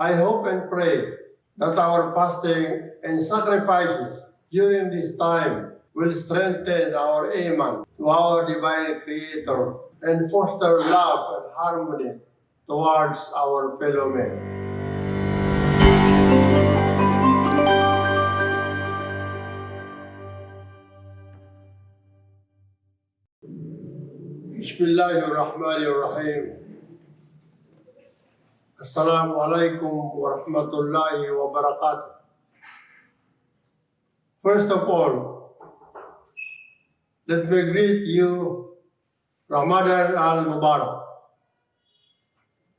I hope and pray that our fasting and sacrifices during this time will strengthen our iman to our divine Creator and foster love and harmony towards our fellow men. Bismillahirrahmanirrahim. Assalamualaikum warahmatullahi wabarakatuh. First of all, let me greet you Ramadan al-Mubarak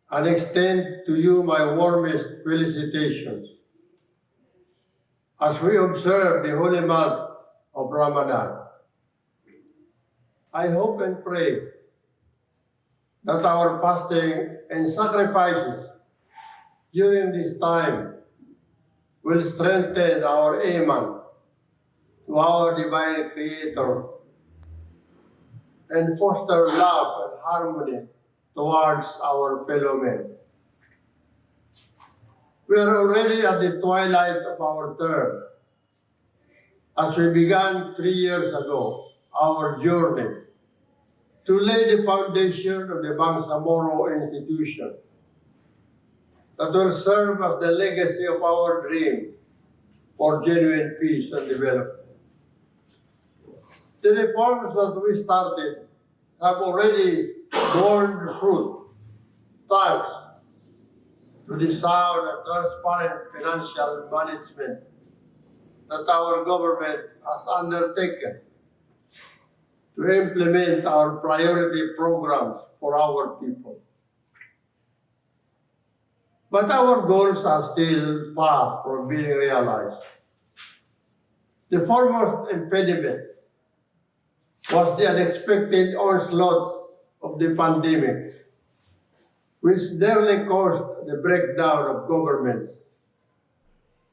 and extend to you my warmest felicitations as we observe the holy month of Ramadan. I hope and pray that our fasting and sacrifices during this time will strengthen our iman to our divine Creator and foster love and harmony towards our fellow men. We are already at the twilight of our term as we began 3 years ago our journey to lay the foundation of the Bangsamoro institution that will serve as the legacy of our dream for genuine peace and development. The reforms that we started have already borne fruit thanks to the sound and transparent financial management that our government has undertaken to implement our priority programs for our people. But our goals are still far from being realized. The foremost impediment was the unexpected onslaught of the pandemic, which nearly caused the breakdown of governments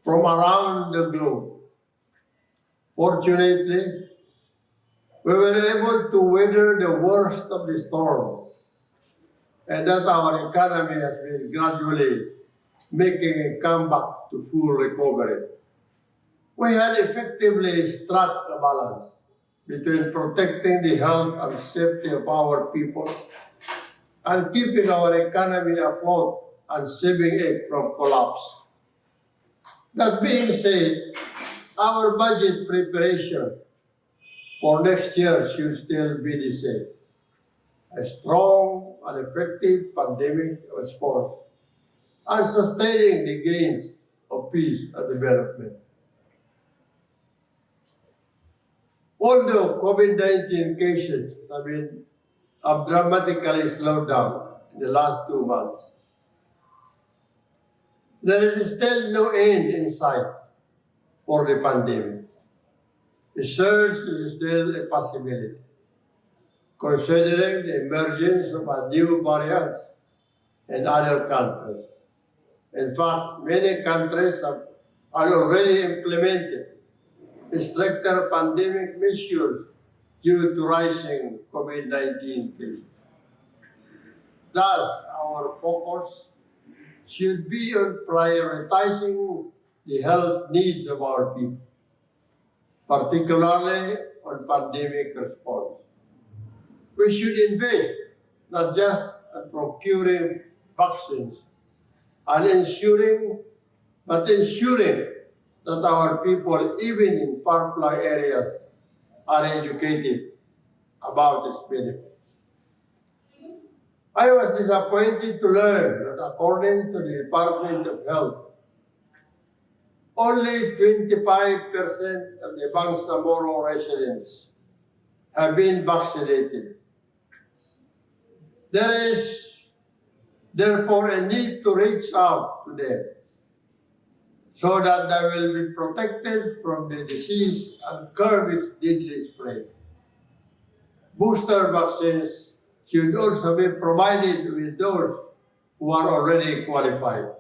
from around the globe. Fortunately, we were able to weather the worst of the storm, and that our economy has been gradually making a comeback to full recovery. We had effectively struck a balance between protecting the health and safety of our people and keeping our economy afloat and saving it from collapse. That being said, our budget preparation for next year should still be the same. A strong and effective pandemic response and sustaining the gains of peace and development. Although COVID-19 cases have dramatically slowed down in the last 2 months, there is still no end in sight for the pandemic. The surge is still a possibility, considering the emergence of a new variants in other countries. In fact, many countries have already implemented stricter pandemic measures due to rising COVID-19 cases. Thus, our focus should be on prioritizing the health needs of our people, particularly on pandemic response. We should invest not just in procuring vaccines and ensuring that our people, even in far-flung areas, are educated about its benefits. I was disappointed to learn that according to the Department of Health, only 25% of the Bangsamoro residents have been vaccinated. There is therefore a need to reach out to them so that they will be protected from the disease and curb its deadly spread. Booster vaccines should also be provided with those who are already qualified.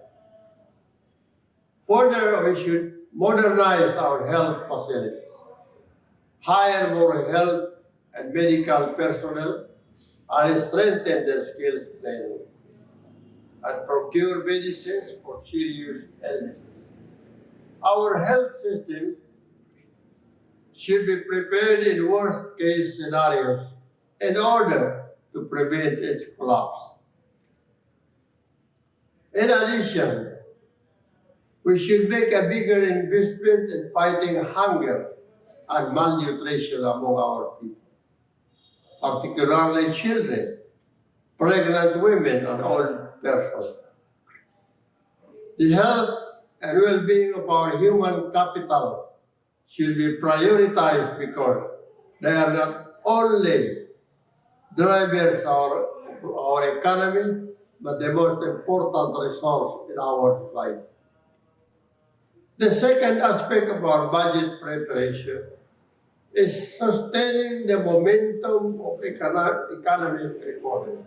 Further, we should modernize our health facilities, hire more health and medical personnel, and strengthen their skills training. and procure medicines for serious illnesses. Our health system should be prepared in worst-case scenarios in order to prevent its collapse. In addition, we should make a bigger investment in fighting hunger and malnutrition among our people, particularly children, pregnant women, and old persons. The health and well-being of our human capital should be prioritized because they are not only drivers of our economy, but the most important resource in our society. The second aspect of our budget preparation is sustaining the momentum of economic recovery.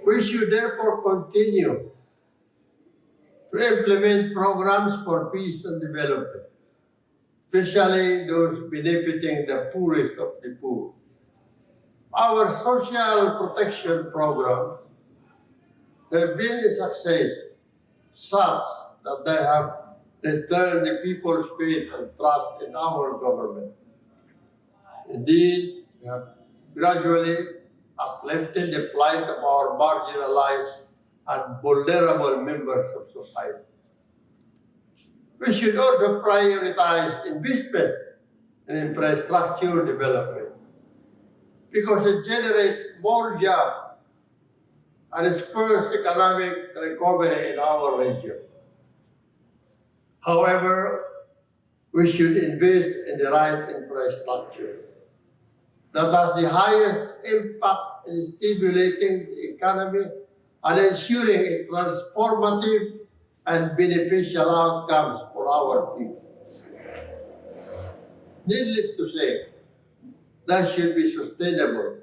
We should therefore continue to implement programs for peace and development, especially those benefiting the poorest of the poor. Our social protection programs have been a success, such that they have returned the people's faith and trust in our government. Indeed, we have gradually uplifted the plight of our marginalized and vulnerable members of society. We should also prioritize investment in infrastructure development because it generates more jobs and spurs economic recovery in our region. However, we should invest in the right infrastructure that has the highest impact in stimulating the economy and ensuring a transformative and beneficial outcomes for our people. Needless to say, that should be sustainable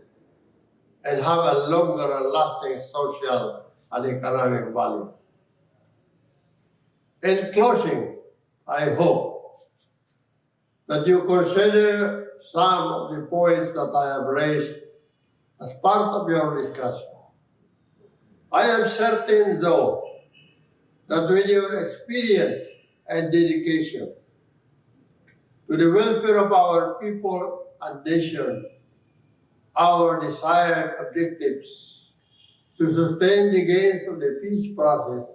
and have a longer and lasting social and economic value. In closing, I hope that you consider some of the points that I have raised as part of your discussion. I am certain, though, that with your experience and dedication to the welfare of our people and nation, our desired objectives to sustain the gains of the peace process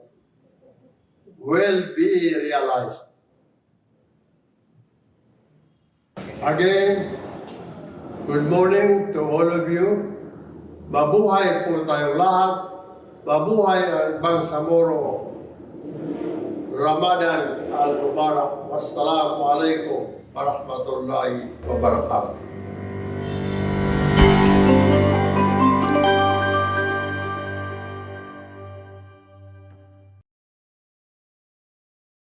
will be realized. Again, good morning to all of you. Mabuhay po tayong lahat. Mabuhay ang Bangsamoro. Ramadan al-Mubarak. Wassalamu alaikum warahmatullahi wabarakatuh.